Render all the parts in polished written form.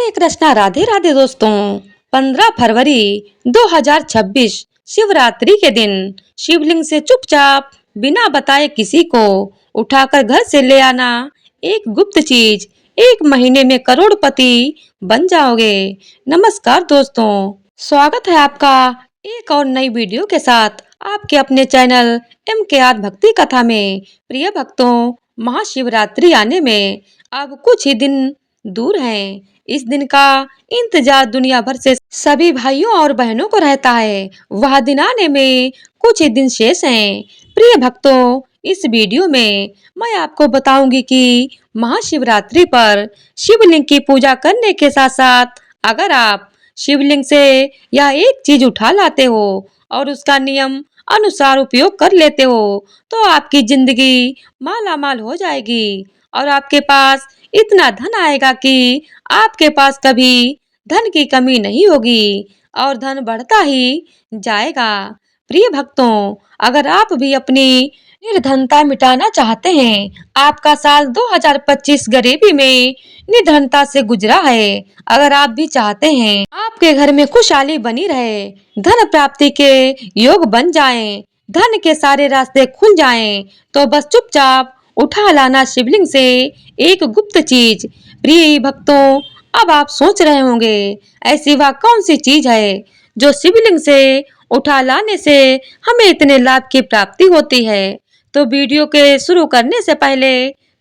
हरे कृष्णा, राधे राधे दोस्तों। 15 फरवरी 2026 शिवरात्रि के दिन शिवलिंग से चुपचाप बिना बताए किसी को उठाकर घर से ले आना एक गुप्त चीज। 1 महीने में करोड़पति बन जाओगे। नमस्कार दोस्तों, स्वागत है आपका एक और नई वीडियो के साथ आपके अपने चैनल MKR भक्ति कथा में। प्रिय भक्तों, महाशिवरात्रि आने में अब कुछ ही दिन दूर हैं। इस दिन का इंतजार दुनिया भर से सभी भाइयों और बहनों को रहता है। वह दिन आने में कुछ ही दिन शेष हैं। प्रिय भक्तों, इस वीडियो में मैं आपको बताऊंगी कि महाशिवरात्रि पर शिवलिंग की पूजा करने के साथ साथ अगर आप शिवलिंग से यह एक चीज उठा लाते हो और उसका नियम अनुसार उपयोग कर लेते हो तो आपकी जिंदगी माला माल हो जाएगी और आपके पास इतना धन आएगा कि आपके पास कभी धन की कमी नहीं होगी और धन बढ़ता ही जाएगा। प्रिय भक्तों, अगर आप भी अपनी निर्धनता मिटाना चाहते हैं, आपका साल 2025 गरीबी में निर्धनता से गुजरा है, अगर आप भी चाहते हैं आपके घर में खुशहाली बनी रहे, धन प्राप्ति के योग बन जाएं, धन के सारे रास्ते खुल जाएं, तो बस चुपचाप उठा लाना शिवलिंग से एक गुप्त चीज। प्रिय भक्तों, अब आप सोच रहे होंगे ऐसी वह कौन सी चीज है जो शिवलिंग से उठा लाने से हमें इतने लाभ की प्राप्ति होती है। तो वीडियो के शुरू करने से पहले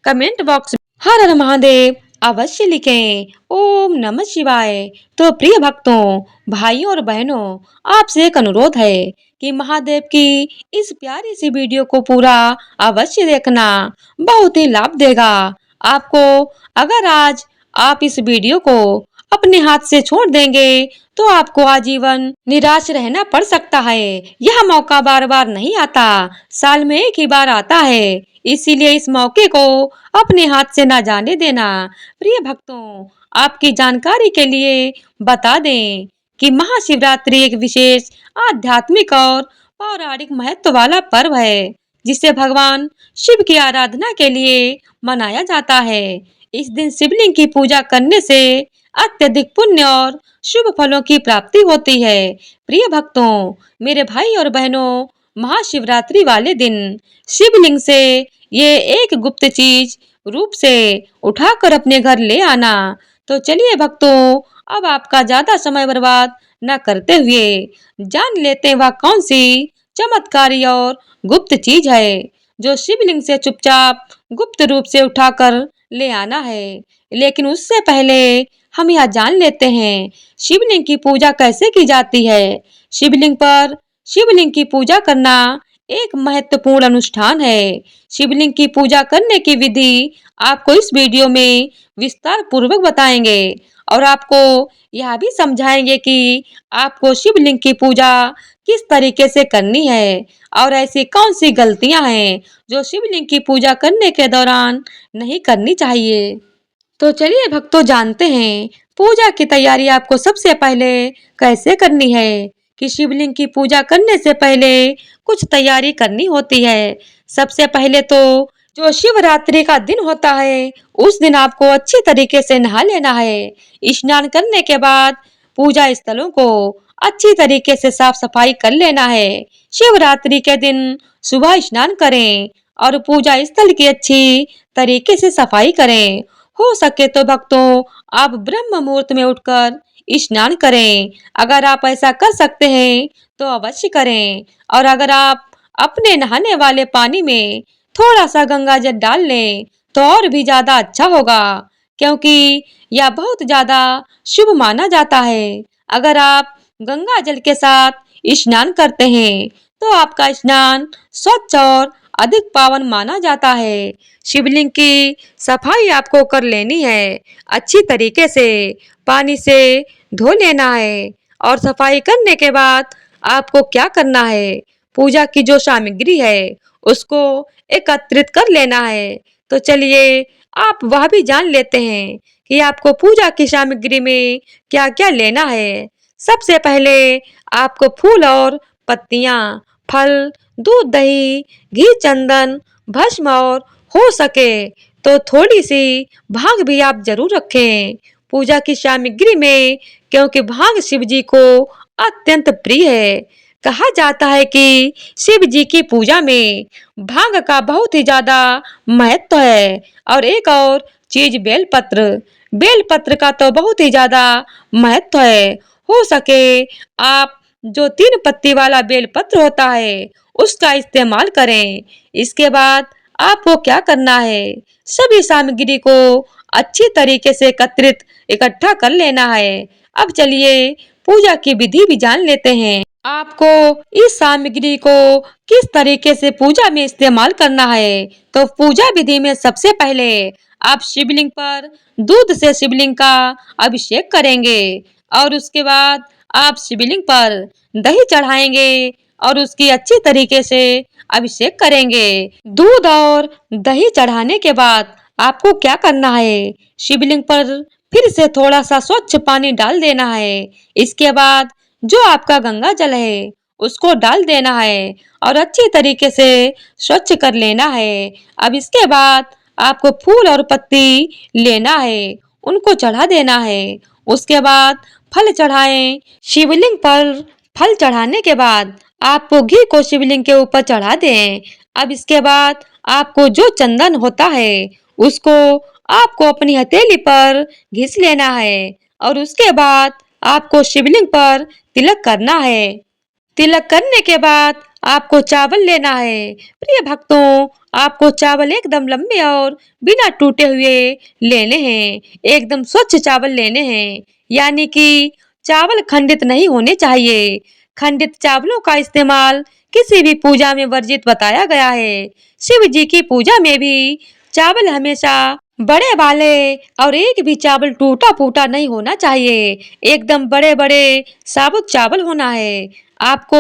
कमेंट बॉक्स में हर हर महादेव अवश्य लिखें, ओम नमः शिवाय। तो प्रिय भक्तों, भाइयों और बहनों, आपसे एक अनुरोध है कि महादेव की इस प्यारी सी वीडियो को पूरा अवश्य देखना, बहुत ही लाभ देगा आपको। अगर आज आप इस वीडियो को अपने हाथ से छोड़ देंगे तो आपको आजीवन निराश रहना पड़ सकता है। यह मौका बार बार नहीं आता, साल में एक ही बार आता है, इसीलिए इस मौके को अपने हाथ से ना जाने देना। प्रिय भक्तों, आपकी जानकारी के लिए बता दें कि महाशिवरात्रि एक विशेष आध्यात्मिक और पौराणिक महत्व वाला पर्व है जिसे भगवान शिव की आराधना के लिए मनाया जाता है। इस दिन शिवलिंग की पूजा करने से अत्यधिक पुण्य और शुभ फलों की प्राप्ति होती है। प्रिय भक्तों, मेरे भाई और बहनों, महाशिवरात्रि वाले दिन शिवलिंग से ये एक गुप्त चीज रूप से उठाकर अपने घर ले आना। तो चलिए भक्तों, अब आपका ज्यादा समय बर्बाद न करते हुए जान लेते हैं वह कौन सी चमत्कारी और गुप्त चीज है जो शिवलिंग से चुपचाप गुप्त रूप से उठाकर ले आना है। लेकिन उससे पहले हम यह जान लेते हैं शिवलिंग की पूजा कैसे की जाती है। शिवलिंग पर शिवलिंग की पूजा करना एक महत्वपूर्ण अनुष्ठान है। शिवलिंग की पूजा करने की विधि आपको इस वीडियो में विस्तार पूर्वक बताएंगे और आपको यह भी समझाएंगे कि आपको शिवलिंग की पूजा किस तरीके से करनी है और ऐसी कौन सी गलतियां हैं जो शिवलिंग की पूजा करने के दौरान नहीं करनी चाहिए। तो चलिए भक्तों, जानते हैं पूजा की तैयारी आपको सबसे पहले कैसे करनी है। कि शिवलिंग की पूजा करने से पहले कुछ तैयारी करनी होती है। सबसे पहले तो जो शिवरात्रि का दिन होता है उस दिन आपको अच्छी तरीके से नहा लेना है। स्नान करने के बाद पूजा स्थलों को अच्छी तरीके से साफ सफाई कर लेना है। शिवरात्रि के दिन सुबह स्नान करें और पूजा स्थल की अच्छी तरीके से सफाई करें। हो सके तो भक्तों, आप ब्रह्म मुहूर्त में उठकर स्नान करें। अगर आप ऐसा कर सकते हैं तो अवश्य करें और अगर आप अपने नहाने वाले पानी में थोड़ा सा गंगा जल डाल लें तो और भी ज्यादा अच्छा होगा, क्योंकि यह बहुत ज्यादा शुभ माना जाता है। अगर आप गंगा जल के साथ स्नान करते हैं तो आपका स्नान स्वच्छ और अधिक पावन माना जाता है। शिवलिंग की सफाई आपको कर लेनी है, अच्छी तरीके से पानी से धो लेना है और सफाई करने के बाद आपको क्या करना है, पूजा की जो सामग्री है उसको एकत्रित कर लेना है। तो चलिए आप वह भी जान लेते हैं कि आपको पूजा की सामग्री में क्या क्या लेना है। सबसे पहले आपको फूल और पत्तियां, फल, दूध, दही, घी, चंदन, भस्म और हो सके तो थोड़ी सी भांग भी आप जरूर रखें। पूजा की सामग्री में, क्योंकि भांग शिव जी को अत्यंत प्रिय है। कहा जाता है कि शिव जी की पूजा में भांग का बहुत ही ज्यादा महत्व है। और एक और चीज बेलपत्र, बेलपत्र का तो बहुत ही ज्यादा महत्व है। हो सके आप जो 3 पत्ती वाला बेलपत्र होता है उसका इस्तेमाल करें। इसके बाद आपको क्या करना है, सभी सामग्री को अच्छी तरीके से एकत्रित इकट्ठा कर लेना है। अब चलिए पूजा की विधि भी जान लेते हैं। आपको इस सामग्री को किस तरीके से पूजा में इस्तेमाल करना है। तो पूजा विधि में सबसे पहले आप शिवलिंग पर दूध से शिवलिंग का अभिषेक करेंगे और उसके बाद आप शिवलिंग पर दही चढ़ाएंगे और उसकी अच्छी तरीके से अभिषेक करेंगे। दूध और दही चढ़ाने के बाद आपको क्या करना है, शिवलिंग पर फिर से थोड़ा सा स्वच्छ पानी डाल देना है। इसके बाद जो आपका गंगा जल है उसको डाल देना है और अच्छी तरीके से स्वच्छ कर लेना है। अब इसके बाद आपको फूल और पत्ती लेना है, उनको चढ़ा देना है। उसके बाद फल चढ़ाएं। शिवलिंग पर फल चढ़ाने के बाद आपको घी को शिवलिंग के ऊपर चढ़ा दें। अब इसके बाद आपको जो चंदन होता है उसको आपको अपनी हथेली पर घिस लेना है और उसके बाद आपको शिवलिंग पर तिलक करना है। तिलक करने के बाद आपको चावल लेना है। प्रिय भक्तों, आपको चावल एकदम लंबे और बिना टूटे हुए लेने हैं। एकदम स्वच्छ चावल लेने हैं, यानी कि चावल खंडित नहीं होने चाहिए। खंडित चावलों का इस्तेमाल किसी भी पूजा में वर्जित बताया गया है। शिव जी की पूजा में भी चावल हमेशा बड़े वाले और एक भी चावल टूटा फूटा नहीं होना चाहिए। एकदम बड़े बड़े साबुत चावल होना है। आपको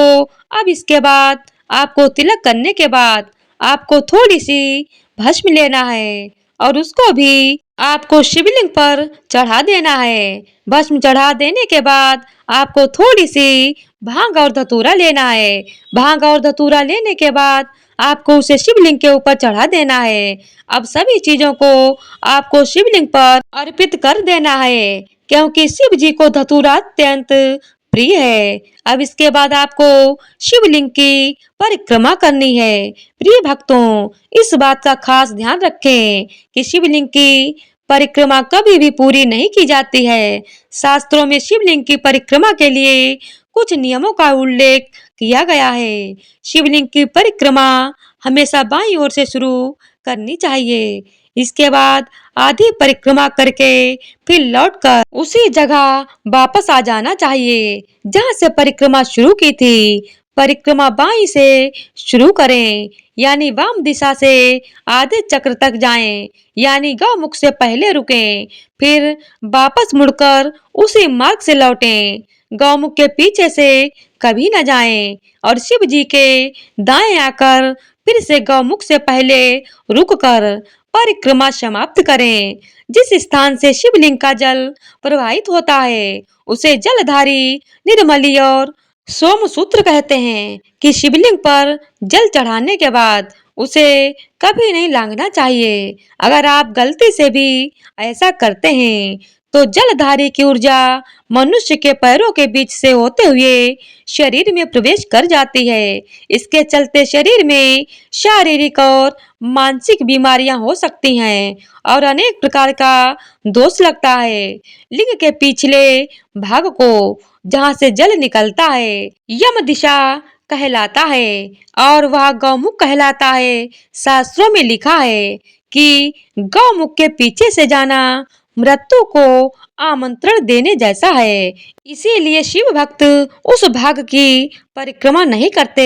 अब इसके बाद आपको तिलक करने के बाद आपको थोड़ी सी भस्म लेना है और उसको भी आपको शिवलिंग पर चढ़ा देना है। भस्म चढ़ा देने के बाद आपको थोड़ी सी भांग और धतूरा लेना है। भांग और धतूरा लेने के बाद आपको उसे शिवलिंग के ऊपर चढ़ा देना है। अब सभी चीजों को आपको शिवलिंग पर अर्पित कर देना है, क्योंकि शिव जी को धतूरा अत्यंत प्रिय है। अब इसके बाद आपको शिवलिंग की परिक्रमा करनी है। प्रिय भक्तों, इस बात का खास ध्यान रखें कि शिवलिंग की परिक्रमा कभी भी पूरी नहीं की जाती है। शास्त्रों में शिवलिंग की परिक्रमा के लिए कुछ नियमों का उल्लेख किया गया है। शिवलिंग की परिक्रमा हमेशा बाईं ओर से शुरू करनी चाहिए। इसके बाद आधी परिक्रमा करके फिर लौटकर उसी जगह वापस आ जाना चाहिए जहां से परिक्रमा शुरू की थी। परिक्रमा बाईं से शुरू करें, यानी वाम दिशा से आधे चक्र तक जाएं, यानी गौमुख से पहले रुकें, फिर वापस मुड़कर उसी मार्ग से लौटें। गौमुख के पीछे से कभी न जाएं और शिव जी के दाएं आकर फिर से गौमुख से पहले रुककर परिक्रमा समाप्त करें। जिस स्थान से शिवलिंग का जल प्रवाहित होता है उसे जलधारी, निर्मली और सोमसूत्र कहते हैं कि शिवलिंग पर जल चढ़ाने के बाद उसे कभी नहीं लांघना चाहिए। अगर आप गलती से भी ऐसा करते हैं तो जलधारी की ऊर्जा मनुष्य के पैरों के बीच से होते हुए शरीर में प्रवेश कर जाती है। इसके चलते शरीर में शारीरिक और मानसिक बीमारियां हो सकती हैं और अनेक प्रकार का दोष लगता है। लिंग के पिछले भाग को, जहां से जल निकलता है, यम दिशा कहलाता है और वह गौमुख कहलाता है। शास्त्रों में लिखा है कि गौमुख के पीछे से जाना मृत्यु को आमंत्रण देने जैसा है। इसीलिए शिव भक्त उस भाग की परिक्रमा नहीं करते।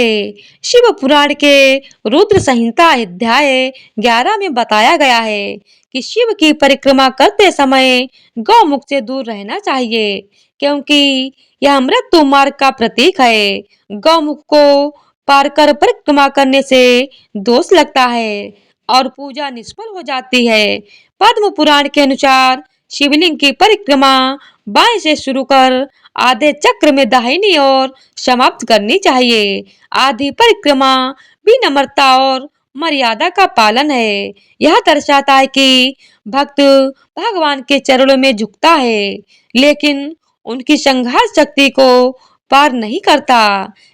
शिव पुराण के रुद्र संहिता अध्याय 11 में बताया गया है कि शिव की परिक्रमा करते समय गौमुख से दूर रहना चाहिए, क्योंकि यह मृत्यु मार्ग का प्रतीक है। गौमुख को पार कर परिक्रमा करने से दोष लगता है और पूजा निष्फल हो जाती है। पद्म पुराण के अनुसार शिवलिंग की परिक्रमा बाएं से शुरू कर आधे चक्र में दाहिनी ओर समाप्त करनी चाहिए। आधी परिक्रमा विनम्रता और मर्यादा का पालन है। यह दर्शाता है कि भक्त भगवान के चरणों में झुकता है, लेकिन उनकी संघर्ष शक्ति को पार नहीं करता।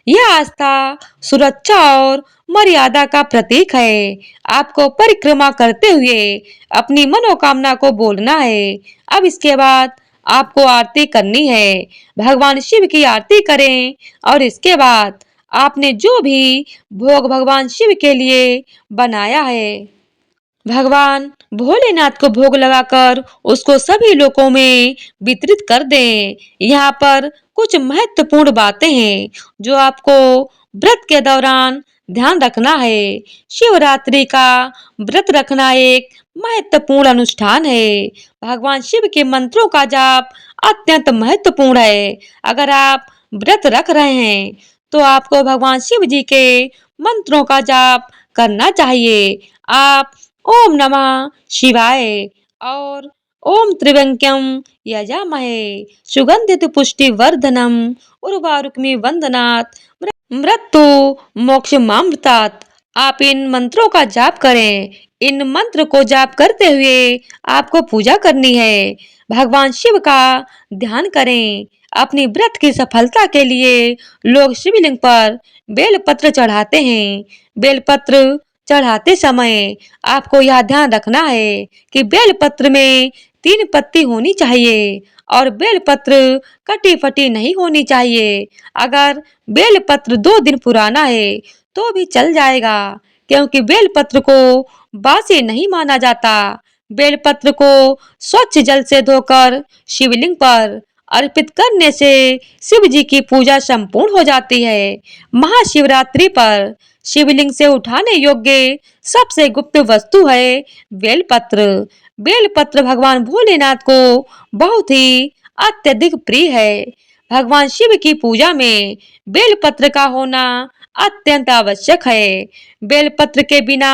यह आस्था सुरक्षा और मर्यादा का प्रतीक है। आपको परिक्रमा करते हुए अपनी मनोकामना को बोलना है। अब इसके बाद आपको आरती करनी है। भगवान शिव की आरती करें और इसके बाद आपने जो भी भोग भगवान शिव के लिए बनाया है, भगवान भोलेनाथ को भोग लगाकर उसको सभी लोगों में वितरित कर दें। यहाँ पर कुछ महत्वपूर्ण बातें हैं जो आपको व्रत के दौरान ध्यान रखना है। शिवरात्रि का व्रत रखना एक महत्वपूर्ण अनुष्ठान है। भगवान शिव के मंत्रों का जाप अत्यंत महत्वपूर्ण है। अगर आप व्रत रख रहे हैं तो आपको भगवान शिव जी के मंत्रों का जाप करना चाहिए। आप ओम नमः शिवाय और ओम त्रिव्यंक्यम यजामहे सुगंधित पुष्टि वर्धनम उर्वारुक्मि वंदनात् मृत्यु मोक्ष मामृतात्। आप इन मंत्रों का जाप करें। इन मंत्र को जाप करते हुए आपको पूजा करनी है। भगवान शिव का ध्यान करें। अपनी व्रत की सफलता के लिए लोग शिवलिंग पर बेलपत्र चढ़ाते हैं। बेलपत्र चढ़ाते समय आपको यह ध्यान रखना है कि बेलपत्र में 3 पत्ती होनी चाहिए और बेलपत्र कटी फटी नहीं होनी चाहिए। अगर बेलपत्र 2 दिन पुराना है तो भी चल जाएगा, क्योंकि बेलपत्र को बासी नहीं माना जाता। बेलपत्र को स्वच्छ जल से धोकर शिवलिंग पर अर्पित करने से शिव जी की पूजा संपूर्ण हो जाती है। महाशिवरात्रि पर शिवलिंग से उठाने योग्य सबसे गुप्त वस्तु है बेलपत्र। बेलपत्र भगवान भोलेनाथ को बहुत ही अत्यधिक प्रिय है। भगवान शिव की पूजा में बेलपत्र का होना अत्यंत आवश्यक है। बेलपत्र के बिना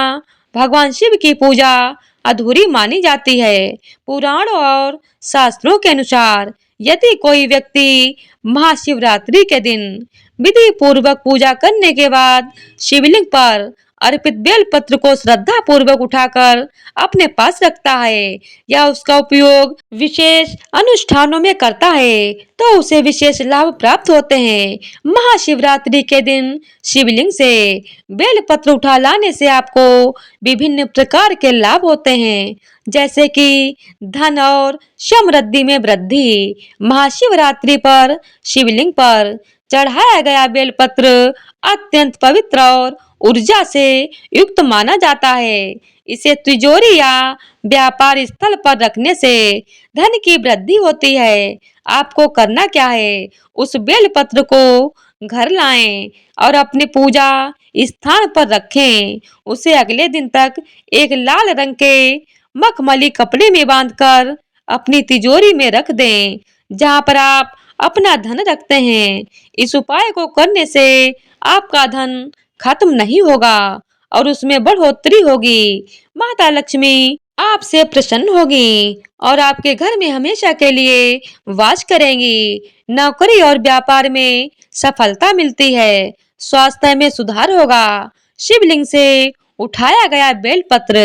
भगवान शिव की पूजा अधूरी मानी जाती है। पुराणों और शास्त्रों के अनुसार यदि कोई व्यक्ति महाशिवरात्रि के दिन विधि पूर्वक पूजा करने के बाद शिवलिंग पर अर्पित बेलपत्र को श्रद्धा पूर्वक उठाकर अपने पास रखता है या उसका उपयोग विशेष अनुष्ठानों में करता है तो उसे विशेष लाभ प्राप्त होते हैं। महाशिवरात्रि के दिन शिवलिंग से बेलपत्र उठा लाने से आपको विभिन्न प्रकार के लाभ होते हैं, जैसे कि धन और समृद्धि में वृद्धि। महाशिवरात्रि पर शिवलिंग पर चढ़ाया गया बेलपत्र अत्यंत पवित्र और ऊर्जा से युक्त माना जाता है। इसे तिजोरी या व्यापार स्थल पर रखने से धन की वृद्धि होती है। आपको करना क्या है, उस बेलपत्र को घर लाएं और अपनी पूजा स्थान पर रखें। उसे अगले दिन तक एक लाल रंग के मखमली कपड़े में बांधकर अपनी तिजोरी में रख दें, जहां पर आप अपना धन रखते हैं। इस उपाय को करने से आपका धन खत्म नहीं होगा और उसमें बढ़ोतरी होगी। माता लक्ष्मी आपसे प्रसन्न होगी और आपके घर में हमेशा के लिए वास करेंगी। नौकरी और व्यापार में सफलता मिलती है। स्वास्थ्य में सुधार होगा। शिवलिंग से उठाया गया बेलपत्र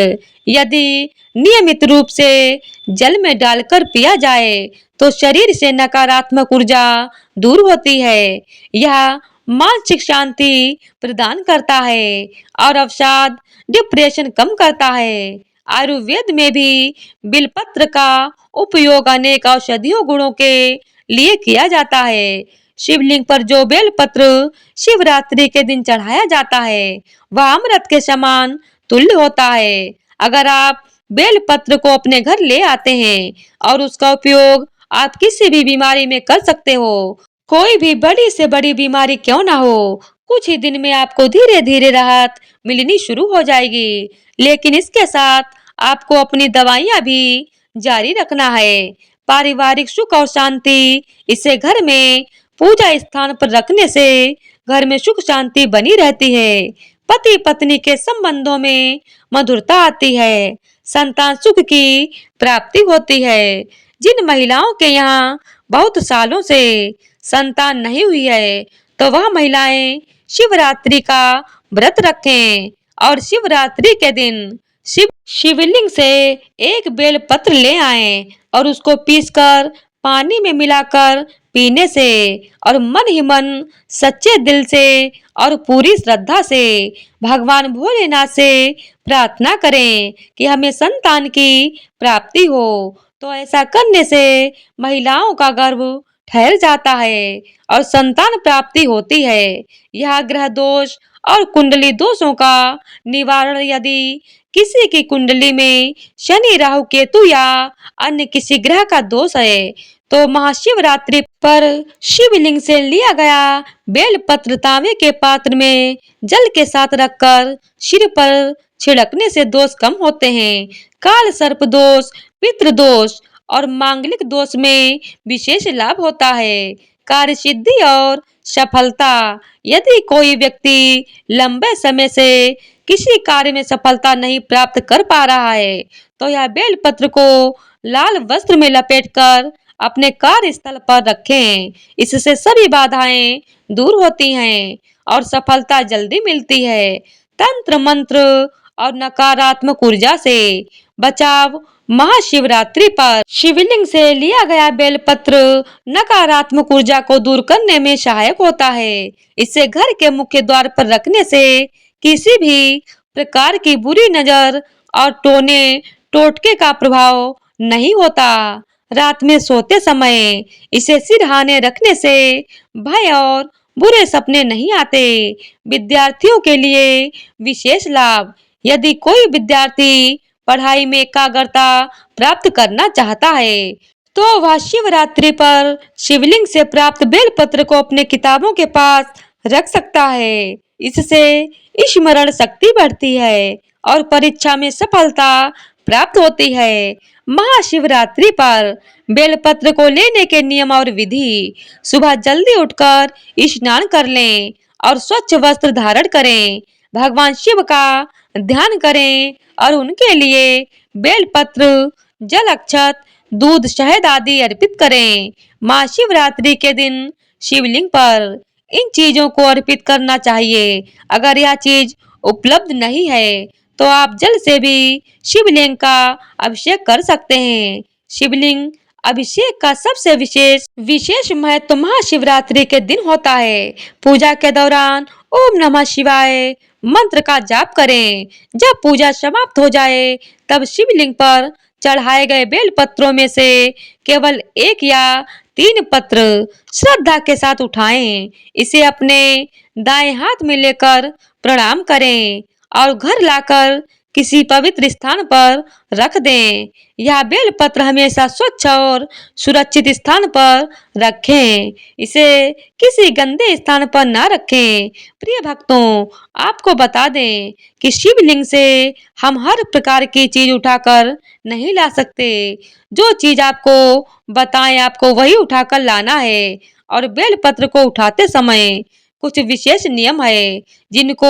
यदि नियमित रूप से जल में डालकर पिया जाए तो शरीर से नकारात्मक ऊर्जा दूर होती है। यह मानसिक शांति प्रदान करता है और अवसाद डिप्रेशन कम करता है। आयुर्वेद में भी बिलपत्र का उपयोग अनेक औषधीय गुणों के लिए किया जाता है। शिवलिंग पर जो बेलपत्र शिवरात्रि के दिन चढ़ाया जाता है वह अमृत के समान तुल्य होता है। अगर आप बेलपत्र को अपने घर ले आते हैं और उसका उपयोग आप किसी भी बीमारी में कर सकते हो, कोई भी बड़ी से बड़ी बीमारी क्यों ना हो, कुछ ही दिन में आपको धीरे धीरे राहत मिलनी शुरू हो जाएगी। लेकिन इसके साथ आपको अपनी दवाइयाँ भी जारी रखना है। पारिवारिक सुख और शांति, इसे घर में पूजा स्थान पर रखने से घर में सुख शांति बनी रहती है। पति पत्नी के संबंधों में मधुरता आती है। संतान सुख की प्राप्ति होती है। जिन महिलाओं के यहाँ बहुत सालों से संतान नहीं हुई है तो वह महिलाएं शिवरात्रि का व्रत रखें और शिवरात्रि के दिन शिवलिंग से एक बेल पत्र ले आए और उसको पीसकर पानी में मिलाकर पीने से और मन ही मन सच्चे दिल से और पूरी श्रद्धा से भगवान भोलेनाथ से प्रार्थना करें कि हमें संतान की प्राप्ति हो। तो ऐसा करने से महिलाओं का गर्भ ठहर जाता है और संतान प्राप्ति होती है। यह ग्रह दोष और कुंडली दोषों का निवारण यदि किसी की कुंडली में शनि राहु केतु या अन्य किसी ग्रह का दोष है तो महाशिवरात्रि पर शिवलिंग से लिया गया बेलपत्र तांबे के पात्र में जल के साथ रखकर सिर पर छिड़कने से दोष कम होते हैं। काल सर्प दोष, पितृ दोष और मांगलिक दोष में विशेष लाभ होता है। कार्य सिद्धि और सफलता, यदि कोई व्यक्ति लंबे समय से किसी कार्य में सफलता नहीं प्राप्त कर पा रहा है तो यह बेलपत्र को लाल वस्त्र में लपेटकर अपने कार्यस्थल पर रखें। इससे सभी बाधाएं दूर होती हैं और सफलता जल्दी मिलती है। तंत्र मंत्र और नकारात्मक ऊर्जा से बचाव। महाशिवरात्रि पर शिवलिंग से लिया गया बेलपत्र नकारात्मक ऊर्जा को दूर करने में सहायक होता है। इसे घर के मुख्य द्वार पर रखने से किसी भी प्रकार की बुरी नजर और टोने टोटके का प्रभाव नहीं होता। रात में सोते समय इसे सिरहाने रखने से भय और बुरे सपने नहीं आते। विद्यार्थियों के लिए विशेष लाभ, यदि कोई विद्यार्थी पढ़ाई में एकाग्रता प्राप्त करना चाहता है तो वह शिवरात्रि पर शिवलिंग से प्राप्त बेलपत्र को अपने किताबों के पास रख सकता है। इससे स्मरण शक्ति बढ़ती है और परीक्षा में सफलता प्राप्त होती है। महाशिवरात्रि पर बेलपत्र को लेने के नियम और विधि। सुबह जल्दी उठकर स्नान कर लें और स्वच्छ वस्त्र धारण करें। भगवान शिव का ध्यान करें और उनके लिए बेलपत्र, जल, अक्षत, दूध, शहद आदि अर्पित करें। महाशिवरात्रि के दिन शिवलिंग पर इन चीजों को अर्पित करना चाहिए। अगर यह चीज उपलब्ध नहीं है तो आप जल से भी शिवलिंग का अभिषेक कर सकते हैं। शिवलिंग अभिषेक का सबसे विशेष महत्व महाशिवरात्रि के दिन होता है। पूजा के दौरान ओम नमः शिवाय मंत्र का जाप करें। जब पूजा समाप्त हो जाए तब शिवलिंग पर चढ़ाए गए बेल पत्रों में से केवल 1 या 3 पत्र श्रद्धा के साथ उठाएं। इसे अपने दाएं हाथ में लेकर प्रणाम करें और घर लाकर किसी पवित्र स्थान पर रख दें। यह बेल पत्र हमेशा स्वच्छ और सुरक्षित स्थान पर रखें। इसे किसी गंदे स्थान पर न रखें। प्रिय भक्तों, आपको बता दें कि शिवलिंग से हम हर प्रकार की चीज उठाकर नहीं ला सकते। जो चीज आपको बताएं आपको वही उठाकर लाना है। और बेल पत्र को उठाते समय कुछ विशेष नियम है जिनको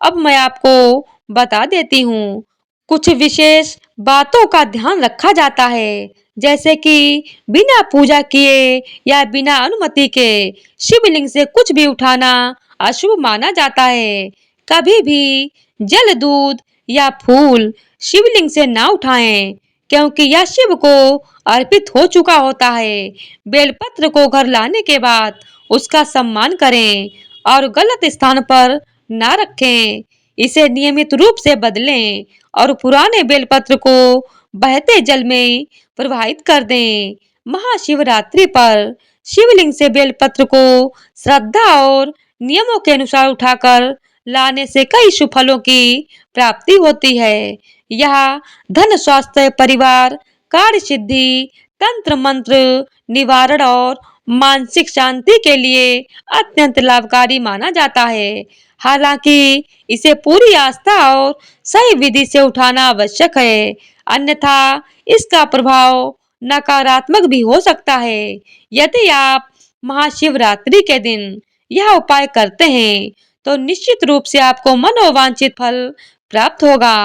अब मैं आपको बता देती हूँ। कुछ विशेष बातों का ध्यान रखा जाता है, जैसे कि बिना पूजा किए या बिना अनुमति के शिवलिंग से कुछ भी उठाना अशुभ माना जाता है। कभी भी जल, दूध या फूल शिवलिंग से ना उठाएं, क्योंकि यह शिव को अर्पित हो चुका होता है। बेलपत्र को घर लाने के बाद उसका सम्मान करें और गलत स्थान पर ना रखें। इसे नियमित रूप से बदलें और पुराने बेलपत्र को बहते जल में प्रवाहित कर दें। महाशिवरात्रि पर शिवलिंग से बेलपत्र को श्रद्धा और नियमों के अनुसार उठाकर लाने से कई शुभ फलों की प्राप्ति होती है। यह धन, स्वास्थ्य, परिवार, कार्य सिद्धि, तंत्र मंत्र निवारण और मानसिक शांति के लिए अत्यंत लाभकारी माना जाता है। हालांकि इसे पूरी आस्था और सही विधि से उठाना आवश्यक है, अन्यथा इसका प्रभाव नकारात्मक भी हो सकता है। यदि आप महाशिवरात्रि के दिन यह उपाय करते हैं तो निश्चित रूप से आपको मनोवांछित फल प्राप्त होगा।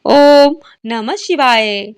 ओम नमः शिवाय।